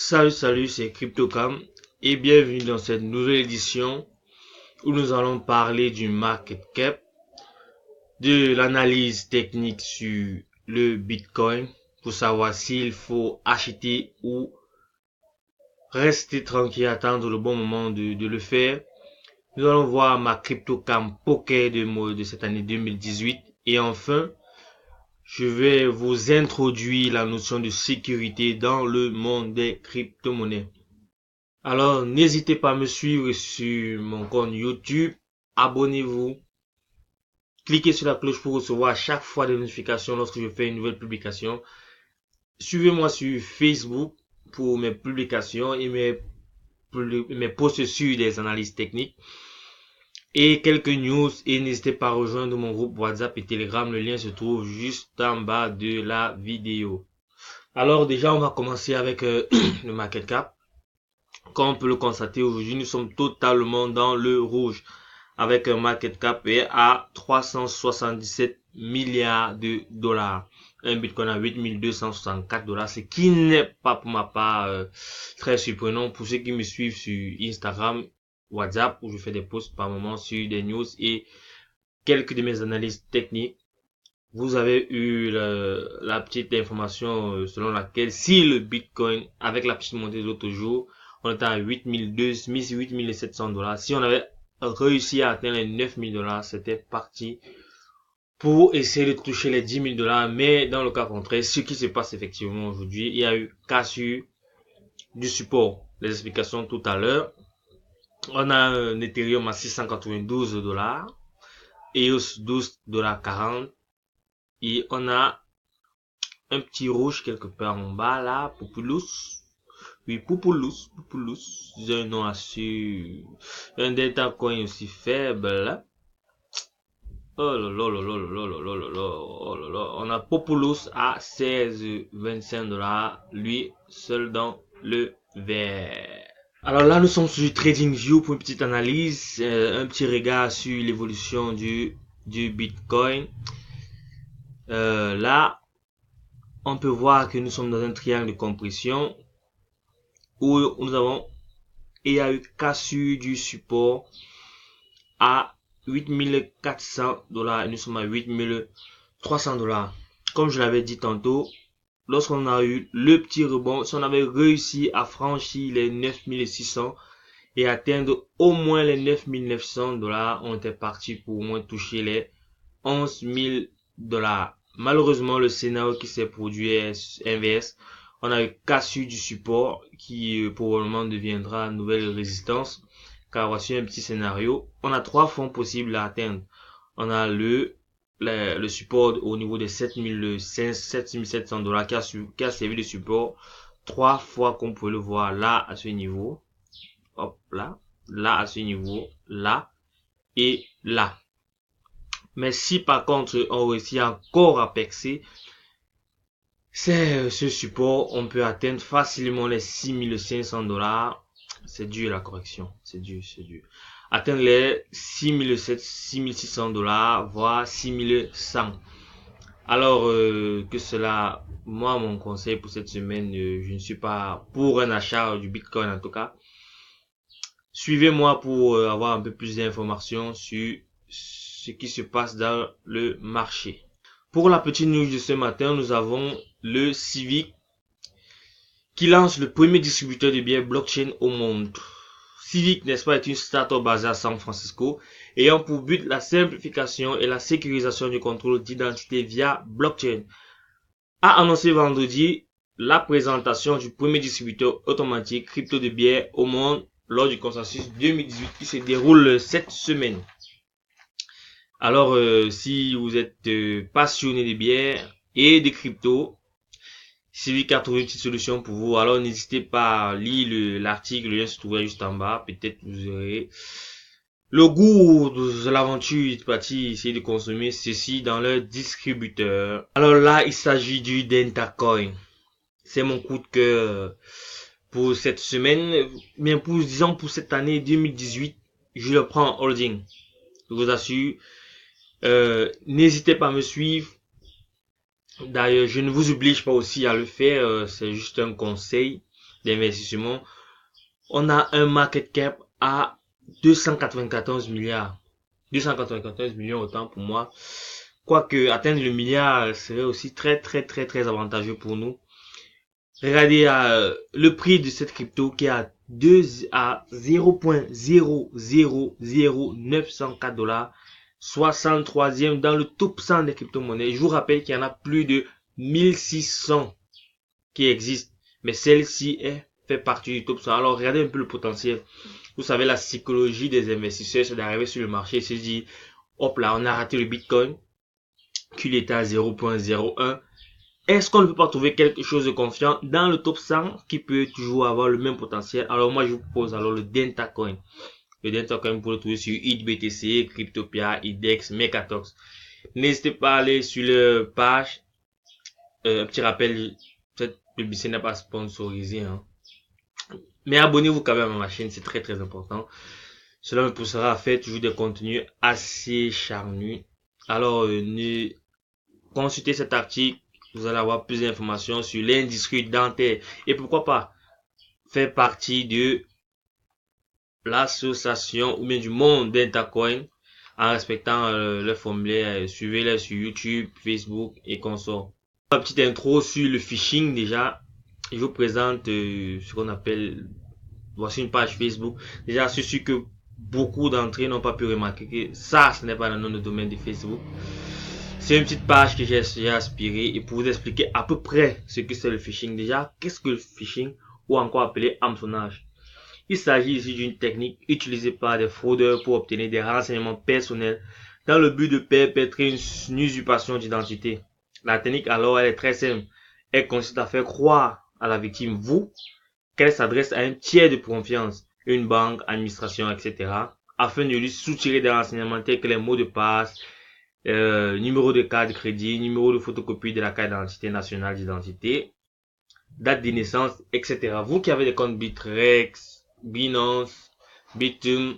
Salut, c'est CryptoCam et bienvenue dans cette nouvelle édition où nous allons parler du market cap, de l'analyse technique sur le Bitcoin pour savoir s'il faut acheter ou rester tranquille, attendre le bon moment de le faire. Nous allons voir ma CryptoCam Poker de cette année 2018 et enfin, je vais vous introduire la notion de sécurité dans le monde des crypto-monnaies. Alors, n'hésitez pas à me suivre sur mon compte YouTube. Abonnez-vous. Cliquez sur la cloche pour recevoir à chaque fois des notifications lorsque je fais une nouvelle publication. Suivez-moi sur Facebook pour mes publications et mes posts sur des analyses techniques et quelques news. Et n'hésitez pas à rejoindre mon groupe WhatsApp et Telegram. Le lien se trouve juste en bas de la vidéo. Alors déjà, on va commencer avec le market cap. Comme on peut le constater aujourd'hui, nous sommes totalement dans le rouge avec un market cap à 377 milliards de dollars. Un Bitcoin à 8264 dollars, ce qui n'est pas pour ma part très surprenant pour ceux qui me suivent sur Instagram, WhatsApp, où je fais des posts par moment sur des news et quelques de mes analyses techniques. Vous avez eu la petite information selon laquelle si le Bitcoin, avec la petite montée d'autres jours, on était à 8700 dollars. Si on avait réussi à atteindre les 9000 dollars, c'était parti pour essayer de toucher les 10 000 dollars. Mais dans le cas contraire, ce qui se passe effectivement aujourd'hui, il y a eu cassure du support. Les explications tout à l'heure. On a un Ethereum à 692 dollars, EOS 12,40 $. Et on a un petit rouge quelque part en bas là, Populous. Oui, Populous. C'est un nom assez... Un Delta Coin aussi faible là. Oh là là là là là là là là là, oh là là. On a Populous à 16,25 dollars. Lui, seul dans le vert. Alors là, nous sommes sur TradingView pour une petite analyse. Un petit regard sur l'évolution du Bitcoin. Là, on peut voir que nous sommes dans un triangle de compression où nous avons, il y a eu cassure du support à 8400 dollars et nous sommes à 8300 dollars. Comme je l'avais dit tantôt, lorsqu'on a eu le petit rebond, si on avait réussi à franchir les 9600 et atteindre au moins les 9900 dollars, on était parti pour au moins toucher les 11 000 dollars. Malheureusement, le scénario qui s'est produit est inverse. On a eu cassure du support qui probablement deviendra nouvelle résistance. Car voici un petit scénario. On a trois fonds possibles à atteindre. On a le support au niveau des 7700 dollars qui a servi de support trois fois, comme vous pouvez le voir là à ce niveau. Hop là, là à ce niveau, là et là. Mais si par contre on réussit encore à percer ce support, on peut atteindre facilement les 6500 dollars. C'est dur la correction, c'est dur. Atteindre les 6600 dollars, voire 6100. Alors que cela, moi mon conseil pour cette semaine, je ne suis pas pour un achat du Bitcoin en tout cas. Suivez-moi pour avoir un peu plus d'informations sur ce qui se passe dans le marché. Pour la petite news de ce matin, nous avons le Civic qui lance le premier distributeur de billets blockchain au monde. Civic, n'est-ce pas, est une start-up basée à San Francisco ayant pour but la simplification et la sécurisation du contrôle d'identité via blockchain. A annoncé vendredi la présentation du premier distributeur automatique crypto de billets au monde lors du consensus 2018 qui se déroule cette semaine. Alors, si vous êtes passionné des billets et des cryptos, Civic a trouvé une petite solution pour vous. Alors, n'hésitez pas à lire l'article, le lien se trouvera juste en bas. Peut-être vous aurez le goût de l'aventure de partir essayer de consommer ceci dans leur distributeur. Alors là, il s'agit du Dentacoin. C'est mon coup de cœur pour cette semaine. Bien, disons pour cette année 2018, je le prends en holding. Je vous assure. N'hésitez pas à me suivre. D'ailleurs, je ne vous oblige pas aussi à le faire, c'est juste un conseil. d'investissement. On a un market cap à 294 milliards. 294 millions autant pour moi. Quoique atteindre le milliard serait aussi très avantageux pour nous. Regardez le prix de cette crypto qui est à 0.0000904 $, 63e dans le top 100 des crypto-monnaies. Je vous rappelle qu'il y en a plus de 1600 qui existent, mais celle-ci fait partie du top 100. Alors regardez un peu le potentiel. Vous savez, la psychologie des investisseurs, c'est d'arriver sur le marché et se dire, hop là, on a raté le Bitcoin, qu'il était à 0.01. Est-ce qu'on ne peut pas trouver quelque chose de confiant dans le top 100 qui peut toujours avoir le même potentiel? Alors moi, je vous propose alors le Dentacoin. Le Dentacoin, vous pouvez le trouver sur HitBTC, Cryptopia, IDEX, Mekatox. N'hésitez pas à aller sur leur page. Un petit rappel, cette publicité n'est pas sponsorisée, hein. Mais abonnez-vous quand même à ma chaîne, c'est très important. Cela me poussera à faire toujours des contenus assez charnus. Alors, consultez cet article, vous allez avoir plus d'informations sur l'industrie dentaire. Et pourquoi pas faire partie de l'association ou bien du monde Dentacoin en respectant le formulaire. Suivez-les sur YouTube, Facebook et consorts. Une petite intro sur le phishing déjà. Je vous présente ce qu'on appelle, voici une page Facebook. Déjà, je suis sûr que beaucoup d'entre eux n'ont pas pu remarquer que ça, ce n'est pas le nom de domaine de Facebook. C'est une petite page que j'ai aspirée et pour vous expliquer à peu près ce que c'est le phishing. Déjà, qu'est-ce que le phishing ou encore appelé hameçonnage? Il s'agit ici d'une technique utilisée par des fraudeurs pour obtenir des renseignements personnels dans le but de perpétrer une usurpation d'identité. La technique alors, elle est très simple. Elle consiste à faire croire à la victime, qu'elle s'adresse à un tiers de confiance, une banque, administration, etc., afin de lui soutirer des renseignements tels que les mots de passe, numéro de carte de crédit, numéro de photocopie de la carte d'identité nationale d'identité, date de naissance, etc. Vous qui avez des comptes Bitrex, Binance, Bitum,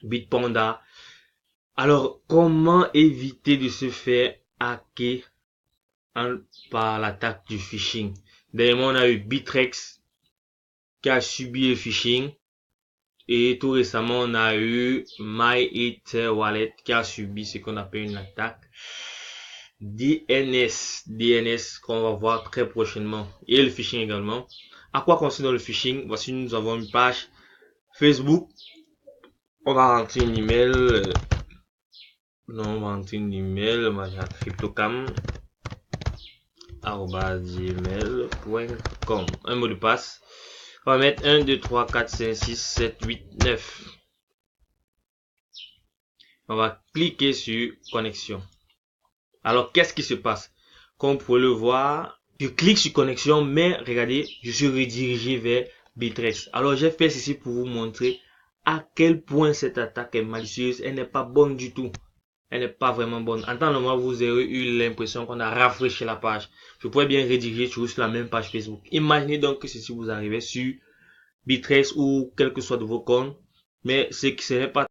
Bitpanda, alors comment éviter de se faire hacker par l'attaque du phishing? Dernièrement, on a eu Bitrex qui a subi le phishing. Et tout récemment, on a eu MyEtherWallet qui a subi ce qu'on appelle une attaque DNS qu'on va voir très prochainement. Et le phishing également. À quoi consiste le phishing? Voici, nous avons une page Facebook. On va rentrer une email. On va rentrer une email. On va dire cryptocam@gmail.com. Un mot de passe. On va mettre 1, 2, 3, 4, 5, 6, 7, 8, 9. On va cliquer sur connexion. Alors, qu'est-ce qui se passe? Comme vous pouvez le voir, je clique sur connexion, mais regardez, je suis redirigé vers Bitrex. Alors, j'ai fait ceci pour vous montrer à quel point cette attaque est malicieuse. Elle n'est pas bonne du tout. Elle n'est pas vraiment bonne. En temps normal, vous aurez eu l'impression qu'on a rafraîchi la page. Je pourrais bien rédiger toujours sur la même page Facebook. Imaginez donc que ceci vous arrivait sur Bitrex ou quel que soit de vos comptes, mais ce qui serait pas